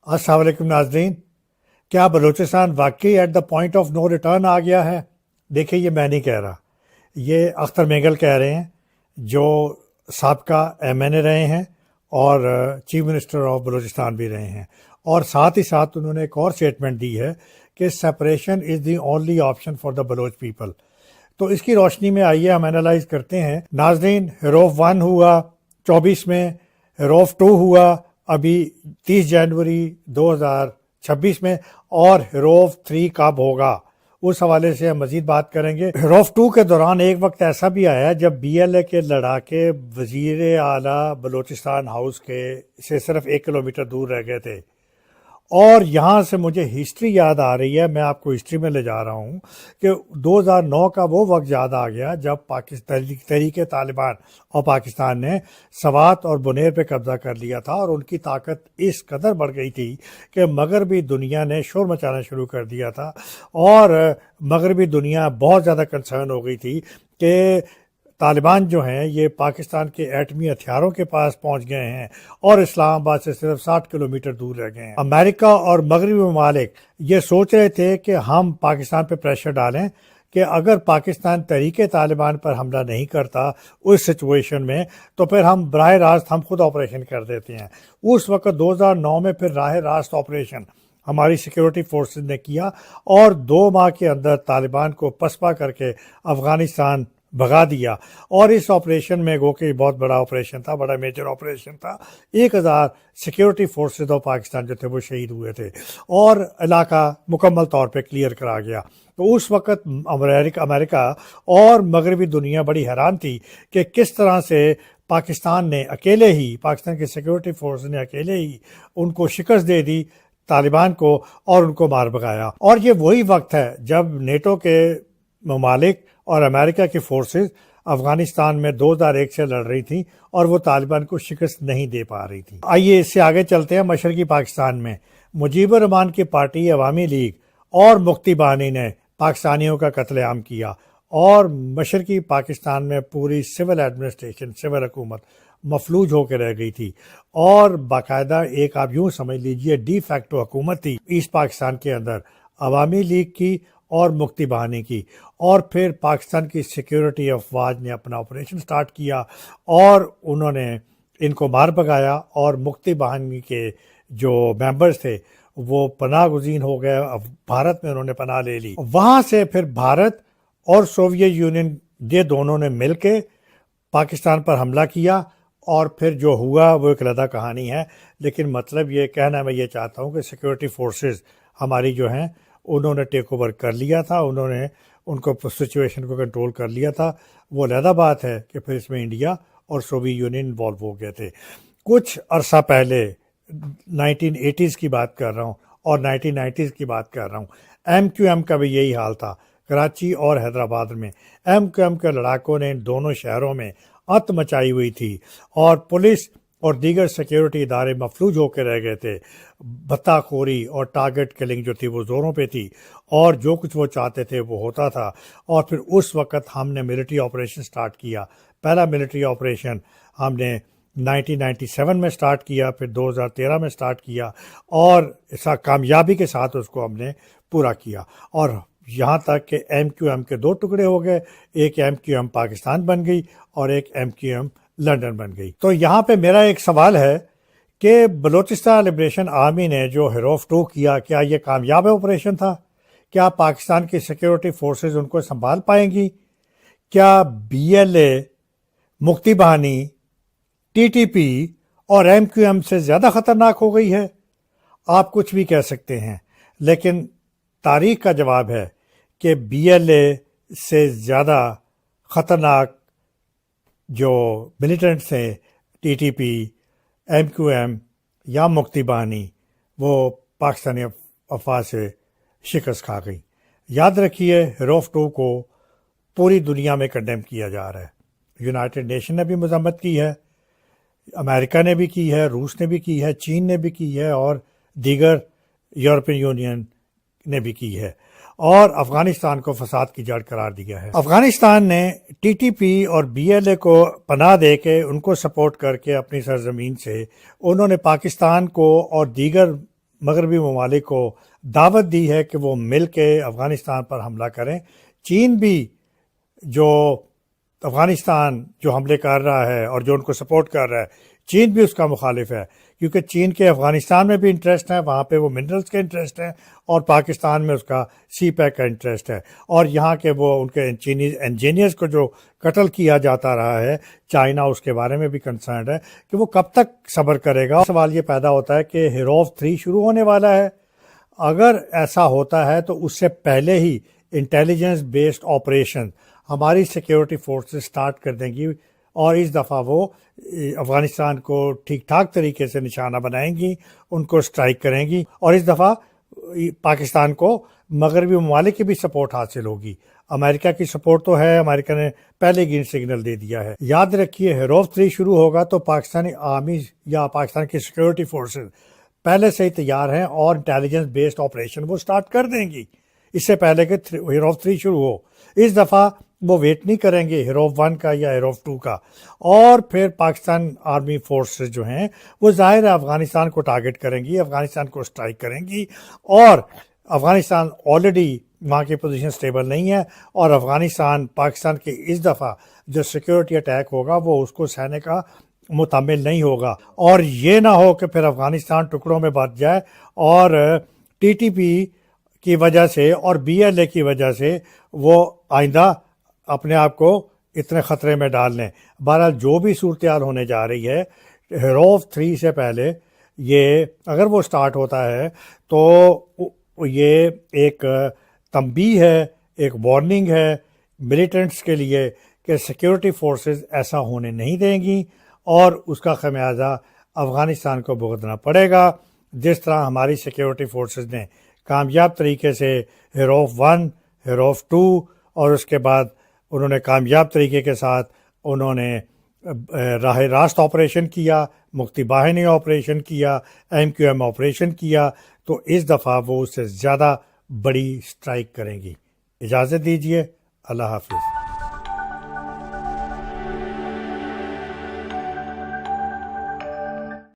السلام علیکم ناظرین، کیا بلوچستان واقعی at the point of no return آ گیا ہے؟ دیکھیں، یہ میں نہیں کہہ رہا، یہ اختر میگل کہہ رہے ہیں جو سابقہ ایم این اے رہے ہیں اور چیف منسٹر آف بلوچستان بھی رہے ہیں، اور ساتھ ہی ساتھ انہوں نے ایک اور اسٹیٹمنٹ دی ہے کہ separation is the only option for the Baloch people. تو اس کی روشنی میں آئیے ہم انالائز کرتے ہیں۔ ناظرین، حروف 1 ہوا 24 میں، حروف 2 ہوا ابھی 30 جنوری 2026 میں، اور حروف 3 کب ہوگا اس حوالے سے ہم مزید بات کریں گے۔ حروف 2 کے دوران ایک وقت ایسا بھی آیا جب بی ایل اے کے لڑاکے وزیر اعلیٰ بلوچستان ہاؤس کے سے صرف 1 کلومیٹر دور رہ گئے تھے، اور یہاں سے مجھے ہسٹری یاد آ رہی ہے، میں آپ کو ہسٹری میں لے جا رہا ہوں کہ 2009 کا وہ وقت یاد آ گیا جب تحریک طالبان اور پاکستان نے سوات اور بنیر پہ قبضہ کر لیا تھا، اور ان کی طاقت اس قدر بڑھ گئی تھی کہ مغربی دنیا نے شور مچانا شروع کر دیا تھا، اور مغربی دنیا بہت زیادہ کنسرن ہو گئی تھی کہ طالبان جو ہیں یہ پاکستان کے ایٹمی ہتھیاروں کے پاس پہنچ گئے ہیں اور اسلام آباد سے صرف 60 کلومیٹر دور رہ گئے ہیں۔ امریکہ اور مغربی ممالک یہ سوچ رہے تھے کہ ہم پاکستان پہ پریشر ڈالیں کہ اگر پاکستان تحریک طالبان پر حملہ نہیں کرتا اس سچویشن میں تو پھر ہم براہ راست ہم خود آپریشن کر دیتے ہیں۔ اس وقت 2009 میں پھر راہ راست آپریشن ہماری سیکیورٹی فورسز نے کیا، اور 2 ماہ کے اندر طالبان کو پسپا کر کے افغانستان بھگا دیا، اور اس آپریشن میں گو کہ بہت بڑا آپریشن تھا، بڑا میجر آپریشن تھا۔ 1000 سیکیورٹی فورسز آف پاکستان جو تھے وہ شہید ہوئے تھے، اور علاقہ مکمل طور پہ کلیئر کرا گیا۔ تو اس وقت امریکہ اور مغربی دنیا بڑی حیران تھی کہ کس طرح سے پاکستان نے اکیلے ہی، پاکستان کے سیکیورٹی فورس نے اکیلے ہی ان کو شکست دے دی طالبان کو، اور ان کو مار بھگایا۔ اور یہ وہی وقت ہے جب نیٹو کے ممالک اور امریکہ کی فورسز افغانستان میں 2001 سے لڑ رہی تھیں، اور وہ طالبان کو شکست نہیں دے پا رہی تھیں۔ آئیے اس سے آگے چلتے ہیں۔ مشرقی پاکستان میں مجیب الرحمان کی پارٹی عوامی لیگ اور مکتی بانی نے پاکستانیوں کا قتل عام کیا، اور مشرقی پاکستان میں پوری سول ایڈمنسٹریشن، سول حکومت مفلوج ہو کے رہ گئی تھی، اور باقاعدہ ایک آپ یوں سمجھ لیجئے ڈی فیکٹو حکومت تھی ایسٹ پاکستان کے اندر، عوامی لیگ کی اور مکتی بہانی کی۔ اور پھر پاکستان کی سیکیورٹی افواج نے اپنا آپریشن سٹارٹ کیا، اور انہوں نے ان کو مار بھگایا، اور مکتی بہانی کے جو ممبرز تھے وہ پناہ گزین ہو گئے، بھارت میں انہوں نے پناہ لے لی۔ وہاں سے پھر بھارت اور سوویت یونین یہ دونوں نے مل کے پاکستان پر حملہ کیا، اور پھر جو ہوا وہ ایک علیحدہ کہانی ہے، لیکن مطلب یہ کہنا میں یہ چاہتا ہوں کہ سیکیورٹی فورسز ہماری جو ہیں انہوں نے ٹیک اوور کر لیا تھا، انہوں نے ان کو سچویشن کو کنٹرول کر لیا تھا۔ وہ علیحدہ بات ہے کہ پھر اس میں انڈیا اور سوویت یونین انوالو ہو گئے تھے۔ کچھ عرصہ پہلے 1980s کی بات کر رہا ہوں اور 1990s کی بات کر رہا ہوں، ایم کیو ایم کا بھی یہی حال تھا کراچی اور حیدرآباد میں۔ ایم کیو ایم کے لڑاکوں نے ان دونوں شہروں میں ات مچائی ہوئی تھی، اور پولیس اور دیگر سیکیورٹی ادارے مفلوج ہو کے رہ گئے تھے۔ بھتہ خوری اور ٹارگٹ کلنگ جو تھی وہ زوروں پہ تھی، اور جو کچھ وہ چاہتے تھے وہ ہوتا تھا۔ اور پھر اس وقت ہم نے ملٹری آپریشن سٹارٹ کیا۔ پہلا ملٹری آپریشن ہم نے 1997 میں سٹارٹ کیا، پھر 2013 میں سٹارٹ کیا، اور کامیابی کے ساتھ اس کو ہم نے پورا کیا، اور یہاں تک کہ ایم کیو ایم کے 2 ٹکڑے ہو گئے، ایک ایم کیو ایم پاکستان بن گئی اور ایک ایم کیو ایم لنڈن بن گئی۔ تو یہاں پہ میرا ایک سوال ہے کہ بلوچستان لبریشن آرمی نے جو حروف 2 کیا، کیا یہ کامیاب آپریشن تھا؟ کیا پاکستان کی سیکیورٹی فورسز ان کو سنبھال پائیں گی؟ کیا B L A, Mukti Bahini, T T P اور ایم کیو ایم سے زیادہ خطرناک ہو گئی ہے؟ آپ کچھ بھی کہہ سکتے ہیں، لیکن تاریخ کا جواب ہے کہ بی ایل اے سے زیادہ خطرناک جو ملیٹنٹس ہیں، T T P, M Q M یا مکتی بہانی، وہ پاکستانی افواج سے شکست کھا گئی۔ یاد رکھیے، حروف 2 کو پوری دنیا میں کنڈیم کیا جا رہا ہے۔ یونائٹڈ نیشن نے بھی مذمت کی ہے، امریکہ نے بھی کی ہے، روس نے بھی کی ہے، چین نے بھی کی ہے، اور دیگر یورپین یونین نے بھی کی ہے، اور افغانستان کو فساد کی جڑ قرار دیا ہے۔ افغانستان نے ٹی ٹی پی اور بی ایل اے کو پناہ دے کے، ان کو سپورٹ کر کے اپنی سرزمین سے انہوں نے پاکستان کو اور دیگر مغربی ممالک کو دعوت دی ہے کہ وہ مل کے افغانستان پر حملہ کریں. چین بھی جو افغانستان جو حملے کر رہا ہے اور جو ان کو سپورٹ کر رہا ہے، چین بھی اس کا مخالف ہے، کیونکہ چین کے افغانستان میں بھی انٹرسٹ ہے، وہاں پہ وہ منرلز کے انٹرسٹ ہے، اور پاکستان میں اس کا سی پیک کا انٹرسٹ ہے. اور یہاں کے وہ ان کے انجینئرز کو جو قتل کیا جاتا رہا ہے، چائنا اس کے بارے میں بھی کنسرنڈ ہے کہ وہ کب تک صبر کرے گا. سوال یہ پیدا ہوتا ہے کہ ہیروف 3 شروع ہونے والا ہے. اگر ایسا ہوتا ہے تو اس سے پہلے ہی انٹیلیجنس بیسڈ آپریشن ہماری سیکیورٹی فورسز سٹارٹ کر دیں گی، اور اس دفعہ وہ افغانستان کو ٹھیک ٹھاک طریقے سے نشانہ بنائیں گی، ان کو سٹرائک کریں گی، اور اس دفعہ پاکستان کو مغربی ممالک کی بھی سپورٹ حاصل ہوگی. امریکہ کی سپورٹ تو ہے، امریکہ نے پہلے گرین سگنل دے دیا ہے. یاد رکھیے ہیروف 3 شروع ہوگا تو پاکستانی آرمی یا پاکستان کی سیکیورٹی فورسز پہلے سے ہی تیار ہیں اور انٹیلیجنس بیسڈ آپریشن وہ سٹارٹ کر دیں گی اس سے پہلے کہ ہیروف 3 شروع ہو. اس دفعہ وہ ویٹ نہیں کریں گے ہیروف 1 کا یا ہیروف 2 کا. اور پھر پاکستان آرمی فورسز جو ہیں وہ ظاہر ہے افغانستان کو ٹارگٹ کریں گی، افغانستان کو سٹرائک کریں گی، اور افغانستان آلریڈی وہاں کی پوزیشن سٹیبل نہیں ہے، اور افغانستان پاکستان کے اس دفعہ جو سیکیورٹی اٹیک ہوگا وہ اس کو سہنے کا متحمل نہیں ہوگا. اور یہ نہ ہو کہ پھر افغانستان ٹکڑوں میں بٹ جائے اور ٹی ٹی پی کی وجہ سے اور بی ایل اے کی وجہ سے وہ آئندہ اپنے آپ کو اتنے خطرے میں ڈال لیں. بہرحال جو بھی صورتحال ہونے جا رہی ہے، ہیروف 3 سے پہلے یہ اگر وہ سٹارٹ ہوتا ہے تو یہ ایک تنبیہ ہے، ایک وارننگ ہے ملیٹنٹس کے لیے کہ سیکیورٹی فورسز ایسا ہونے نہیں دیں گی، اور اس کا خمیازہ افغانستان کو بھگتنا پڑے گا. جس طرح ہماری سیکیورٹی فورسز نے کامیاب طریقے سے ہیروف 1، ہیروف 2 اور اس کے بعد انہوں نے کامیاب طریقے کے ساتھ انہوں نے راہ راست آپریشن کیا، مکتی باہنی آپریشن کیا، MQM آپریشن کیا، تو اس دفعہ وہ اس سے زیادہ بڑی سٹرائک کریں گی. اجازت دیجیے، اللہ حافظ.